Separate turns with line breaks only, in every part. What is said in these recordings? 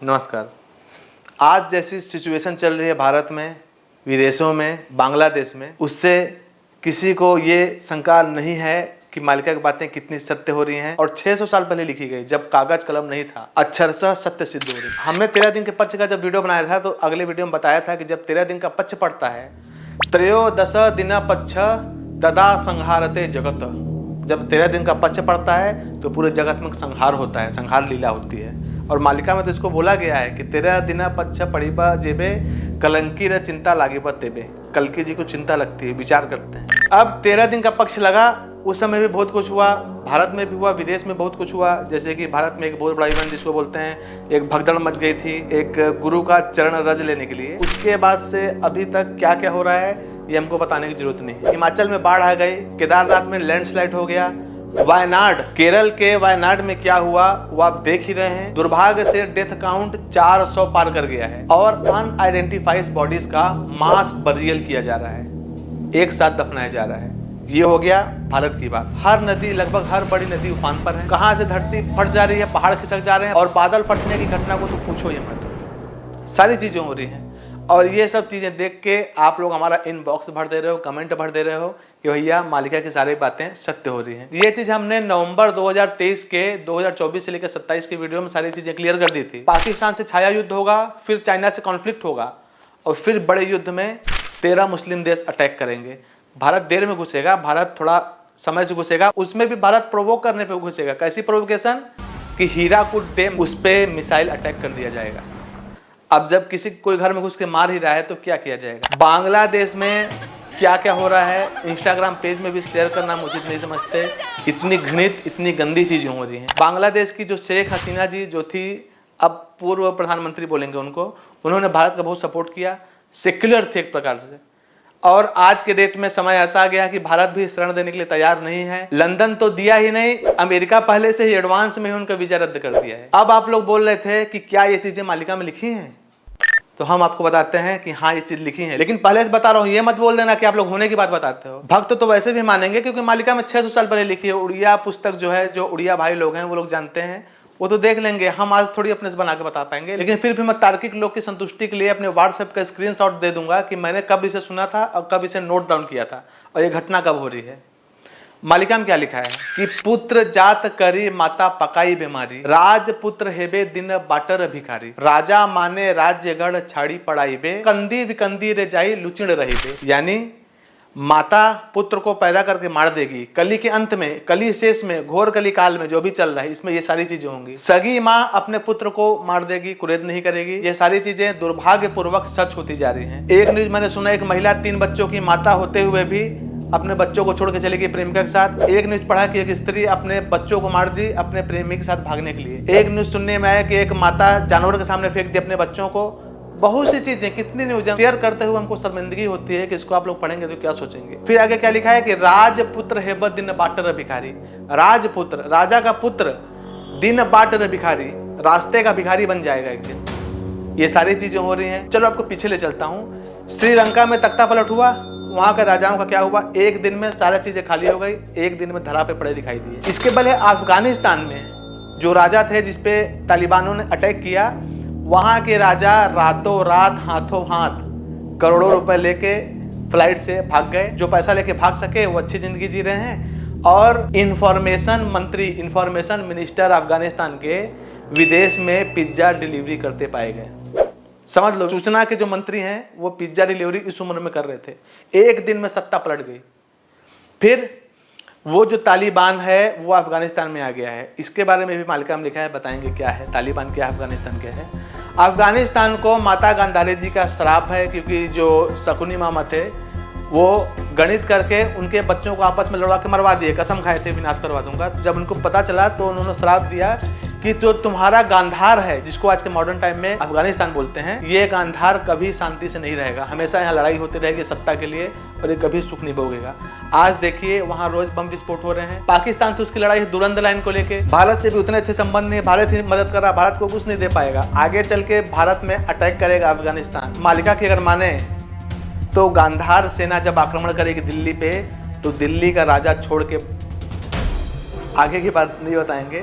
नमस्कार। आज जैसी सिचुएशन चल रही है भारत में, विदेशों में, बांग्लादेश में, उससे किसी को ये शंका नहीं है कि मालिका की बातें कितनी सत्य हो रही हैं और 600 साल पहले लिखी गई, जब कागज कलम नहीं था, अक्षरशः सत्य सिद्ध हो रही है। हमने 13 दिन के पक्ष का जब वीडियो बनाया था तो अगले वीडियो में बताया था कि जब 13 दिन का पक्ष पड़ता है, त्रयोदश दिन पक्ष तदा संहारते जगत, जब 13 दिन का पक्ष पड़ता है तो पूरे जगत में संहार होता है, संहार लीला होती है। और मालिका में तो इसको बोला गया है कि 13 दिन पक्ष पड़िबा जेबे कलंकी र चिंता लागिबा तेबे। कलकी जी को चिंता लगती है, विचार करते हैं। अब 13 दिन का पक्ष लगा, उस समय भी बहुत कुछ हुआ, भारत में भी हुआ, विदेश में बहुत कुछ हुआ। जैसे कि भारत में एक बहुत बड़ा इवेंट जिसको बोलते हैं, एक भगदड़ मच गई थी एक गुरु का चरण रज लेने के लिए। उसके बाद से अभी तक क्या क्या हो रहा है ये हमको बताने की जरूरत नहीं। हिमाचल में बाढ़ आ गई, केदारनाथ में लैंडस्लाइड हो गया, वायनाड, केरल के वायनाड में क्या हुआ वो आप देख ही रहे हैं। दुर्भाग्य से डेथ काउंट 400 पार कर गया है और अनआइडेंटिफाइड बॉडीज का मास बरियल किया जा रहा है, एक साथ दफनाया जा रहा है। ये हो गया भारत की बात। हर नदी, लगभग हर बड़ी नदी उफान पर है। कहां से धरती फट जा रही है, पहाड़ खिसक जा रहे हैं और बादल फटने की घटना को तो पूछो ही मत। सारी चीजें हो रही हैं और ये सब चीजें देख के आप लोग हमारा इनबॉक्स भर दे रहे हो, कमेंट भर दे रहे हो कि भैया मालिका की सारी बातें सत्य हो रही हैं। ये चीज हमने नवंबर 2023 के 2024 से लेकर 27 की वीडियो में सारी चीजें क्लियर कर दी थी। पाकिस्तान से छाया युद्ध होगा, फिर चाइना से कॉन्फ्लिक्ट होगा और फिर बड़े युद्ध में 13 मुस्लिम देश अटैक करेंगे। भारत देर में घुसेगा, भारत थोड़ा समय से घुसेगा, उसमें भी भारत प्रोवोक करने पे घुसेगा। कैसी प्रोवोकेशन कि हीराकुद डैम, उस पे मिसाइल अटैक कर दिया जाएगा। अब जब किसी कोई घर में घुस के मार ही रहा है तो क्या किया जाएगा। बांग्लादेश में क्या क्या हो रहा है, इंस्टाग्राम पेज में भी शेयर करना मुझे नहीं समझते। इतनी घृणित, इतनी गंदी चीजें हो रही हैं। बांग्लादेश की जो शेख हसीना जी जो थी, अब पूर्व प्रधानमंत्री बोलेंगे उनको, उन्होंने भारत का बहुत सपोर्ट किया, सेक्युलर थे एक प्रकार से। और आज के डेट में समय ऐसा आ गया कि भारत भी शरण देने के लिए तैयार नहीं है। लंदन तो दिया ही नहीं, अमेरिका पहले से ही एडवांस में ही उनका वीजा रद्द कर दिया है। अब आप लोग बोल रहे थे कि क्या ये चीजें मालिका में लिखी हैं, तो हम आपको बताते हैं कि हाँ ये चीज लिखी है। लेकिन पहले से बता रहा हूँ, ये मत बोल देना कि आप लोग होने की बात बताते हो। भक्त तो वैसे भी मानेंगे क्योंकि मालिका में 600 साल पहले लिखी है। उड़िया पुस्तक जो है, जो उड़िया भाई लोग हैं वो लोग जानते हैं, वो तो देख लेंगे। हम आज थोड़ी अपने से बना के बता पाएंगे, लेकिन फिर भी मैं तार्किक लोग की संतुष्टि के लिए अपने व्हाट्सएप का स्क्रीनशॉट दे दूंगा कि मैंने कब इसे सुना था और कब इसे नोट डाउन किया था और ये घटना कब हो रही है। मालिका में क्या लिखा है कि पुत्र जात करी माता पकाई बीमारी, राजपुत्र हेबे दिन बाटर भिखारी, राजा माने राज्य गढ़ छाड़ी पड़ाई बे, कंदी विकंदी रे जाई लुचिड़ रही बे। यानी माता पुत्र को पैदा करके मार देगी। कली के अंत में, कली शेष में, घोर कली काल में जो भी चल रहा है, इसमें ये सारी चीजें होंगी। सगी माँ अपने पुत्र को मार देगी, कुरेद नहीं करेगी। ये सारी चीजें दुर्भाग्यपूर्वक सच होती जा रही हैं। एक न्यूज मैंने सुना, एक महिला 3 बच्चों की माता होते हुए भी अपने बच्चों को छोड़ के चली गई प्रेमिका के साथ। एक न्यूज पढ़ा कि एक स्त्री अपने बच्चों को मार दी अपने प्रेमी के साथ भागने के लिए। एक न्यूज सुनने में आया कि एक माता जानवर के सामने फेंक दी अपने बच्चों को। बहुत सी चीजें, कितनी न्यूज शेयर करते हुए हमको शर्मिंदगी होती है कि इसको आप लोग पढ़ेंगे तो क्या सोचेंगे। फिर आगे क्या लिखा है कि राजपुत्र हेबत दिन बाटर भिखारी, राजपुत्र, राजा का पुत्र, दिन बाटर भिखारी, रास्ते का भिखारी बन जाएगा एक दिन। ये सारी चीजें हो रही हैं। चलो आपको पीछे ले चलता हूँ। श्रीलंका में तख्ता पलट हुआ, वहां के राजाओं का क्या हुआ, एक दिन में सारी चीजें खाली हो गई, एक दिन में धरा पे पड़े दिखाई दिए। इसके पहले अफगानिस्तान में जो राजा थे जिसपे तालिबानों ने अटैक किया, वहां के राजा रातों रात हाथों हाथ करोड़ों रुपए लेके फ्लाइट से भाग गए। जो पैसा लेके भाग सके वो अच्छी जिंदगी जी रहे हैं। और इंफॉर्मेशन मंत्री, इंफॉर्मेशन मिनिस्टर अफगानिस्तान के विदेश में पिज्जा डिलीवरी करते पाए गए। समझ लो, सूचना के जो मंत्री हैं वो पिज्जा डिलीवरी इस उम्र में कर रहे थे। एक दिन में सत्ता पलट गई। फिर वो जो तालिबान है वो अफगानिस्तान में आ गया है। इसके बारे में भी मालिका में लिखा है, बताएंगे क्या है तालिबान, क्या है अफगानिस्तान, क्या है। अफगानिस्तान को माता गांधारी जी का श्राप है, क्योंकि जो शकुनी मामा थे वो गणित करके उनके बच्चों को आपस में लड़वा के मरवा दिए, कसम खाए थे विनाश करवा दूंगा। जब उनको पता चला तो उन्होंने श्राप दिया कि जो तुम्हारा गांधार है, जिसको आज के मॉडर्न टाइम में अफगानिस्तान बोलते हैं, ये गांधार कभी शांति से नहीं रहेगा, हमेशा यहाँ लड़ाई होती रहेगी सत्ता के लिए और ये कभी सुख नहीं भोगेगा। आज देखिए वहाँ रोज बम विस्फोट हो रहे हैं। पाकिस्तान से उसकी लड़ाई है दुरंद लाइन को लेके। भारत से भी उतने अच्छे संबंध नहीं, भारत ही मदद कर रहा, भारत को कुछ नहीं दे पाएगा। आगे चल के भारत में अटैक करेगा अफगानिस्तान। मालिका की अगर माने तो गांधार सेना जब आक्रमण करेगी दिल्ली पे, तो दिल्ली का राजा छोड़ के, आगे की बात नहीं बताएंगे,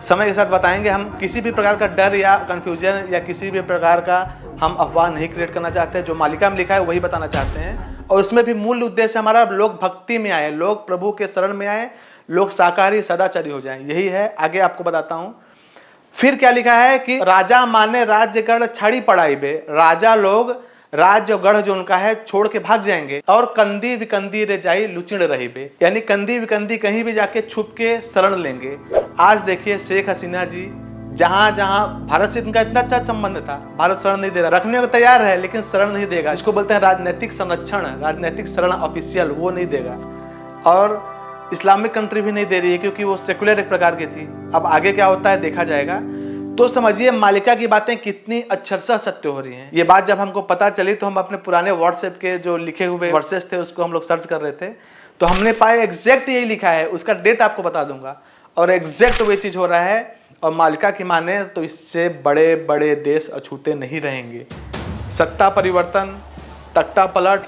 समय के साथ बताएंगे। हम किसी भी प्रकार का डर या कंफ्यूजन या किसी भी प्रकार का हम अफवाह नहीं क्रिएट करना चाहते हैं। जो मालिका में लिखा है वही बताना चाहते हैं, और उसमें भी मूल उद्देश्य हमारा लोग भक्ति में आए, लोग प्रभु के शरण में आए, लोग शाकाहारी सदाचारी हो जाएं, यही है। आगे आपको बताता हूं। फिर क्या लिखा है कि राजा माने राज्यगढ़ छड़ी पड़ाई बे, राजा लोग राज्य गढ़ जो उनका है छोड़ के भाग जाएंगे, और कंदी विकंदी रे जाई लुचिड़ रही बे, यानी कंदी विकंदी कहीं भी जाके छुप के शरण लेंगे। आज देखिए शेख हसीना जी जहां जहां भारत से इनका इतना अच्छा संबंध था, भारत शरण नहीं दे रहा, रखने को तैयार है लेकिन शरण नहीं देगा। इसको बोलते हैं राजनीतिक संरक्षण, राजनीतिक शरण ऑफिशियल, वो नहीं देगा। और इस्लामिक कंट्री भी नहीं दे रही है क्योंकि वो सेकुलर एक प्रकार की थी। अब आगे क्या होता है देखा जाएगा। तो समझिए मालिका की बातें कितनी अक्षरशः सत्य हो रही हैं। ये बात जब हमको पता चली तो हम अपने पुराने व्हाट्सएप के जो लिखे हुए वर्सेस थे उसको हम लोग सर्च कर रहे थे, तो हमने पाया एग्जैक्ट यही लिखा है। उसका डेट आपको बता दूंगा, और एग्जैक्ट वही चीज हो रहा है। और मालिका की माने तो इससे बड़े बड़े देश अछूते नहीं रहेंगे। सत्ता परिवर्तन, तख्ता पलट,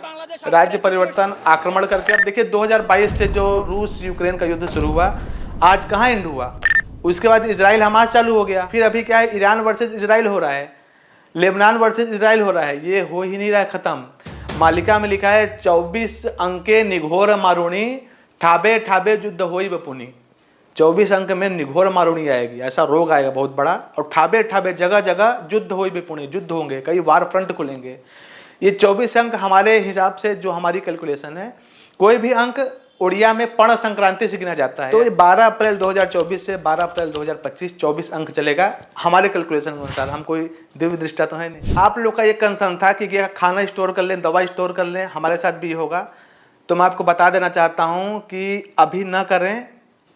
राज्य परिवर्तन, आक्रमण करके। अब देखिए 2022 से जो रूस यूक्रेन का युद्ध शुरू हुआ, आज कहाँ एंड हुआ? उसके बाद इजराइल हमास चालू हो गया। फिर अभी क्या है, ईरान वर्सेस इजराइल हो रहा है, लेबनान वर्सेस इजराइल हो रहा है। ये हो ही नहीं रहा है खत्म। मालिका में लिखा है 24 अंके निघोर मारुणी, ठाबे ठाबे युद्ध होई बपुनी। 24 अंक में निघोर मारुणी आएगी, ऐसा रोग आएगा बहुत बड़ा, और ठाबे ठाबे जगह जगह युद्ध होई बपुनी, युद्ध होंगे, कई वार फ्रंट खुलेंगे। ये 24 अंक हमारे हिसाब से जो हमारी कैलकुलेशन है, कोई भी अंक उड़िया में पर्ण संक्रांति से गिना जाता है। तो ये 12 अप्रैल 2024 से 12 अप्रैल 2025 24 अंक चलेगा हमारे कैलकुलेशन के अनुसार। हम कोई दिव्य दृष्टा तो है नहीं। आप लोग का ये कंसर्न था कि क्या खाना स्टोर कर लें, दवा स्टोर कर लें, हमारे साथ भी होगा। तो मैं आपको बता देना चाहता हूँ कि अभी ना करें,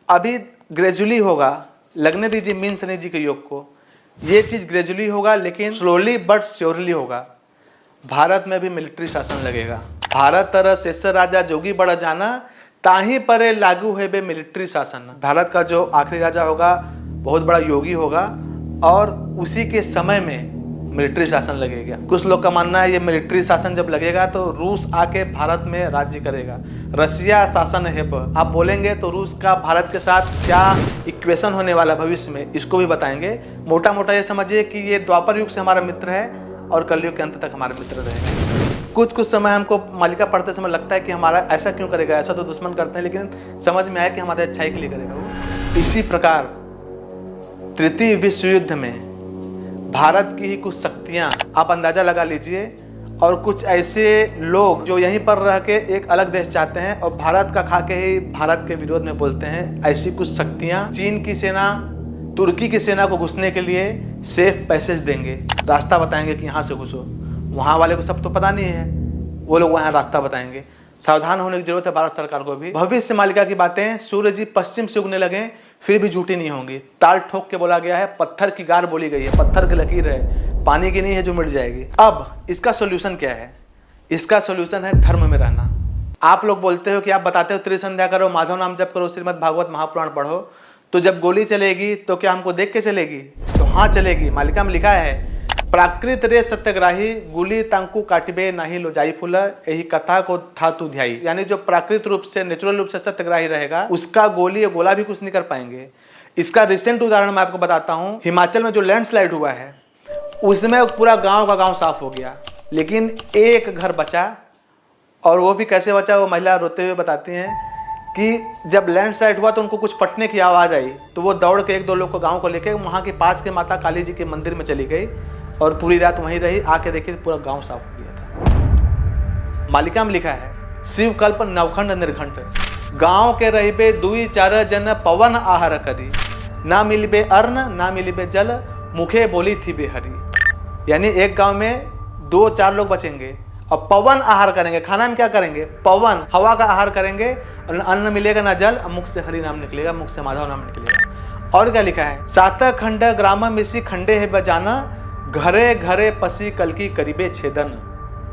अभी ग्रेजुअली होगा। लगने दीजिए मीन शनि जी के योग को, ये चीज़ ग्रेजुअली होगा लेकिन स्लोली बट श्योरली होगा। भारत में भी मिलिट्री शासन लगेगा। भारत तरह शेष राजा जोगी बड़ा जाना, ताही परे लागू है बे मिलिट्री शासन। भारत का जो आखिरी राजा होगा बहुत बड़ा योगी होगा, और उसी के समय में मिलिट्री शासन लगेगा। कुछ लोग का मानना है ये मिलिट्री शासन जब लगेगा तो रूस आके भारत में राज्य करेगा, रसिया शासन है। आप बोलेंगे तो रूस का भारत के साथ क्या इक्वेशन होने वाला भविष्य में, इसको भी बताएंगे। मोटा मोटा ये समझिए कि ये द्वापर युग से हमारा मित्र है और कलयुग के अंत तक हमारे मित्र रहेंगे। कुछ समय हमको मालिका पढ़ते समय लगता है कि हमारा ऐसा क्यों करेगा, ऐसा तो दुश्मन करते हैं, लेकिन समझ में आया कि हमारे अच्छाई के लिए करेगा वो। इसी प्रकार तृतीय विश्व युद्ध में भारत की ही कुछ शक्तियां, आप अंदाजा लगा लीजिए, और कुछ ऐसे लोग जो यहीं पर रह के एक अलग देश चाहते हैं और भारत का खा के ही भारत के विरोध में बोलते हैं, ऐसी कुछ शक्तियां चीन की सेना तुर्की की सेना को घुसने के लिए सेफ पैसेज देंगे, रास्ता बताएंगे कि यहाँ से घुसो। वहाँ वाले को सब तो पता नहीं है, वो लोग वहाँ रास्ता बताएंगे। सावधान होने की जरूरत है भारत सरकार को भी। भविष्य मालिका की बातें सूर्य जी पश्चिम से उगने लगे फिर भी झूठी नहीं होंगी। ताल ठोक के बोला गया है, पत्थर की गार बोली गई है, पत्थर की लकीर है, पानी की नहीं है जो मिट जाएगी। अब इसका सोल्यूशन क्या है? इसका सोल्यूशन है धर्म में रहना। आप लोग बोलते हो कि आप बताते हो त्रिसंध्या करो, माधव नाम जप करो, श्रीमद् भागवत महापुराण पढ़ो, तो जब गोली चलेगी तो क्या हमको देख के चलेगी? तो हाँ चलेगी। मालिका में लिखा है प्राकृत रे सत्यग्राही गुली तांकु काटिबे नहीं लो जाई फूल, यही कथा को था तू ध्याई। यानी जो प्राकृत रूप से नेचुरल रूप से सत्यग्राही रहेगा उसका गोली या गोला भी कुछ नहीं कर पाएंगे। इसका रिसेंट उदाहरण मैं आपको बताता हूँ। हिमाचल में जो लैंडस्लाइड हुआ है उसमें पूरा गांव का गांव साफ हो गया, लेकिन एक घर बचा, और वो भी कैसे बचा वो महिला रोते हुए बताती हैं कि जब लैंडस्लाइड हुआ तो उनको कुछ फटने की आवाज़ आई, तो वो दौड़ के एक दो लोग को गांव को लेके वहाँ के पास के माता काली जी के मंदिर में चली गई और पूरी रात वहीं रही। आके देखी पूरा गांव साफ हो गया था। मालिका में लिखा है शिवकल्प नवखंड निर्घंट, गांव के रहिबे दुई चार जन पवन आहार करी, ना मिलबे अर्ण ना मिलबे जल, मुखे बोली थी बेहरी। यानी एक गांव में 2-4 लोग बचेंगे और पवन आहार करेंगे। खाना में क्या करेंगे? पवन, हवा का आहार करेंगे। अन्न मिलेगा ना जल, मुख से हरि नाम निकलेगा, मुख से माधव नाम निकलेगा। और क्या लिखा है? सात खंड ग्राम मिसी खंडे है बजाना, घरे घरे पसी कलकी करीबे छेदन।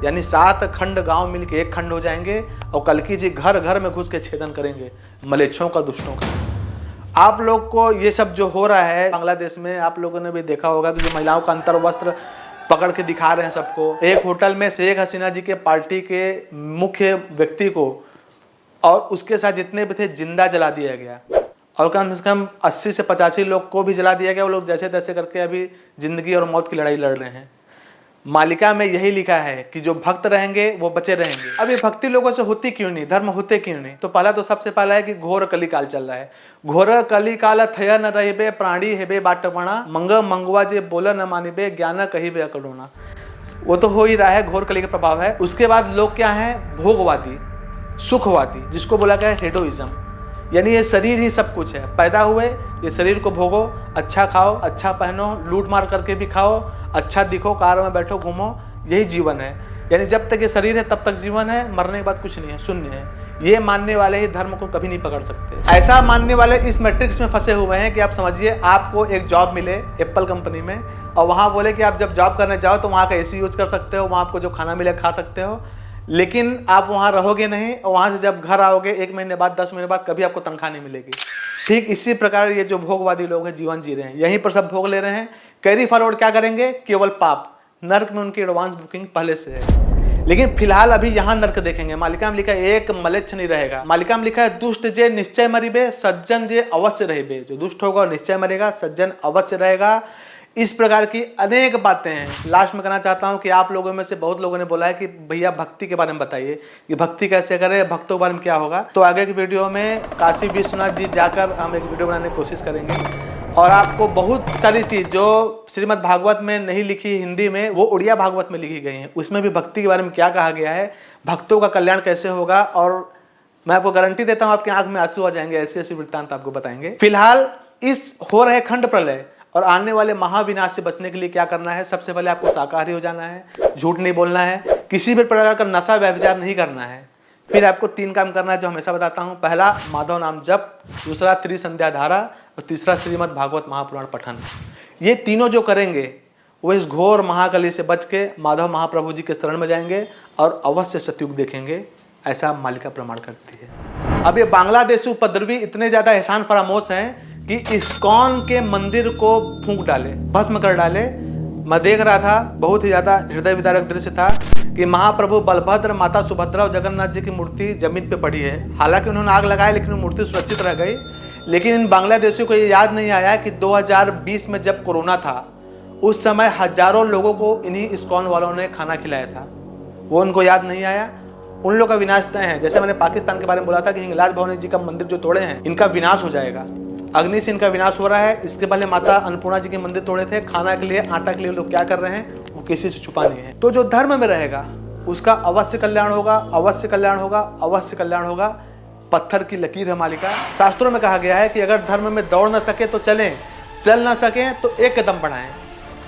यानी 7 खंड गांव मिलके एक खंड हो जाएंगे और कलकी जी घर घर में घुस के छेदन करेंगे मलेच्छों का, दुष्टों का। आप लोग को ये सब जो हो रहा है बांग्लादेश में, आप लोगों ने भी देखा होगा कि जो महिलाओं का अंतर वस्त्र पकड़ के दिखा रहे हैं सबको। एक होटल में शेख हसीना जी के पार्टी के मुख्य व्यक्ति को और उसके साथ जितने भी थे जिंदा जला दिया गया, और कम से कम 80 से 85 लोग को भी जला दिया गया। वो लोग जैसे तैसे करके अभी जिंदगी और मौत की लड़ाई लड़ रहे हैं। मालिका में यही लिखा है कि जो भक्त रहेंगे वो बचे रहेंगे। अब ये भक्ति लोगों से होती क्यों नहीं, धर्म होते क्यों नहीं? तो पहला तो सबसे पहला है कि घोर कलिकाल चल रहा है। घोर कलिकाल थय न रहिबे प्राणी हेबे बाटपणा मंग मंगवा जे बोल न मानिबे ज्ञान कहिबे अकरुणा। वो तो हो ही रहा है, घोर कली का प्रभाव है। उसके बाद लोग क्या है, भोगवादी, सुखवादी, जिसको बोला गया है हेडोइज्म, यानी ये शरीर ही सब कुछ है। पैदा हुए ये शरीर को भोगो, अच्छा खाओ, अच्छा पहनो, लूट मार करके भी खाओ, अच्छा दिखो, कार में बैठो, घूमो, यही जीवन है। यानी जब तक ये शरीर है तब तक जीवन है, मरने के बाद कुछ नहीं है, शून्य है। ये मानने वाले ही धर्म को कभी नहीं पकड़ सकते। ऐसा मानने वाले इस मैट्रिक्स में फंसे हुए हैं कि आप समझिए आपको एक जॉब मिले एप्पल कंपनी में और वहाँ बोले कि आप जब जॉब करने जाओ तो वहाँ का एसी यूज कर सकते हो, वहाँ आपको जो खाना मिले खा सकते हो, लेकिन आप वहाँ रहोगे नहीं और वहाँ से जब घर आओगे 1 महीने बाद, 10 महीने बाद कभी आपको तनख्वाह नहीं मिलेगी। ठीक इसी प्रकार ये जो भोगवादी लोग हैं जीवन जी रहे हैं, यहीं पर सब भोग ले रहे हैं। कैरी फॉरवर्ड क्या करेंगे, केवल पाप। नर्क में उनकी एडवांस बुकिंग पहले से है। लेकिन फिलहाल अभी यहाँ नर्क देखेंगे। मालिका में लिखा है एक मलेच्छ नहीं रहेगा। मालिका में लिखा है दुष्ट जे निश्चय मरिबे सज्जन जे अवश्य रहिबे। जो दुष्ट होगा निश्चय मरेगा, सज्जन अवश्य रहेगा। इस प्रकार की अनेक बातें हैं। लास्ट में कहना चाहता हूं कि आप लोगों में से बहुत लोगों ने बोला है कि भैया भक्ति के बारे में बताइए कि भक्ति कैसे करें, भक्तों के बारे में क्या होगा। तो आगे की वीडियो में काशी विश्वनाथ जी जाकर हम एक वीडियो बनाने की कोशिश करेंगे और आपको बहुत सारी चीज जो श्रीमद् भागवत में नहीं लिखी हिंदी में, वो उड़िया भागवत में लिखी गई है। उसमें भी भक्ति के बारे में क्या कहा गया है, भक्तों का कल्याण कैसे होगा, और मैं आपको गारंटी देता हूँ आपकी आंख में आंसू आ जाएंगे। ऐसे ऐसे वृत्तांत आपको बताएंगे। फिलहाल इस हो रहे खंड प्रलय और आने वाले महाविनाश से बचने के लिए क्या करना है, सबसे पहले आपको शाकाहारी हो जाना है, झूठ नहीं बोलना है, किसी भी प्रकार का नशा व्यभिचार नहीं करना है। फिर आपको 3 काम करना है जो हमेशा बताता हूं। पहला माधव नाम जप, दूसरा त्रिसंध्या धारा और तीसरा श्रीमद् भागवत महापुराण पठन। ये तीनों जो करेंगे वो इस घोर महाकली से बच के माधव महाप्रभु जी के शरण में जाएंगे और अवश्य सतयुग देखेंगे, ऐसा मालिका प्रमाण करती है। अब ये बांग्लादेशी उपद्रवी इतने ज्यादा एहसान फरामोश हैं कि इस्कॉन के मंदिर को फूंक डाले, भस्म कर डाले। मैं देख रहा था, बहुत ही ज्यादा हृदय विदारक दृश्य था कि महाप्रभु बलभद्र, माता सुभद्रा और जगन्नाथ जी की मूर्ति जमीन पे पड़ी है। हालांकि उन्होंने आग लगाई लेकिन मूर्ति सुरक्षित रह गई। लेकिन इन बांग्लादेशियों को ये याद नहीं आया कि 2020 में जब कोरोना था उस समय हजारों लोगों को इन्हीं इस्कॉन वालों ने खाना खिलाया था। वो उनको याद नहीं आया। उन लोगों का विनाश तय है। जैसे मैंने पाकिस्तान के बारे में बोला था कि हिंगलाज भवानी जी का मंदिर जो तोड़े हैं इनका विनाश हो जाएगा, अग्नि से इनका विनाश हो रहा है। इसके पहले माता अन्नपूर्णा जी के मंदिर तोड़े थे। खाना के लिए, आटा के लिए लोग क्या कर रहे हैं, वो किसी से छुपा नहीं है। तो जो धर्म में रहेगा उसका अवश्य कल्याण होगा, अवश्य कल्याण होगा, अवश्य कल्याण होगा। पत्थर की लकीर है मालिका। शास्त्रों में कहा गया है कि अगर धर्म में दौड़ न सके तो चलें, चल न सके तो एक कदम बढ़ाएं।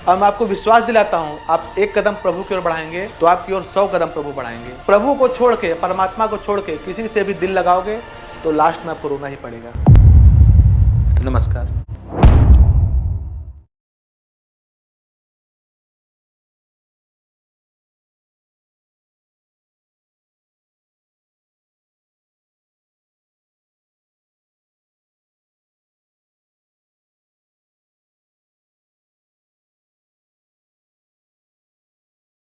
और मैं आपको विश्वास दिलाता हूं, आप एक कदम प्रभु की ओर बढ़ाएंगे तो आपकी ओर 100 कदम प्रभु बढ़ाएंगे। प्रभु को छोड़ के, परमात्मा को छोड़ के किसी से भी दिल लगाओगे तो लास्ट में आपको रोना ही पड़ेगा। नमस्कार।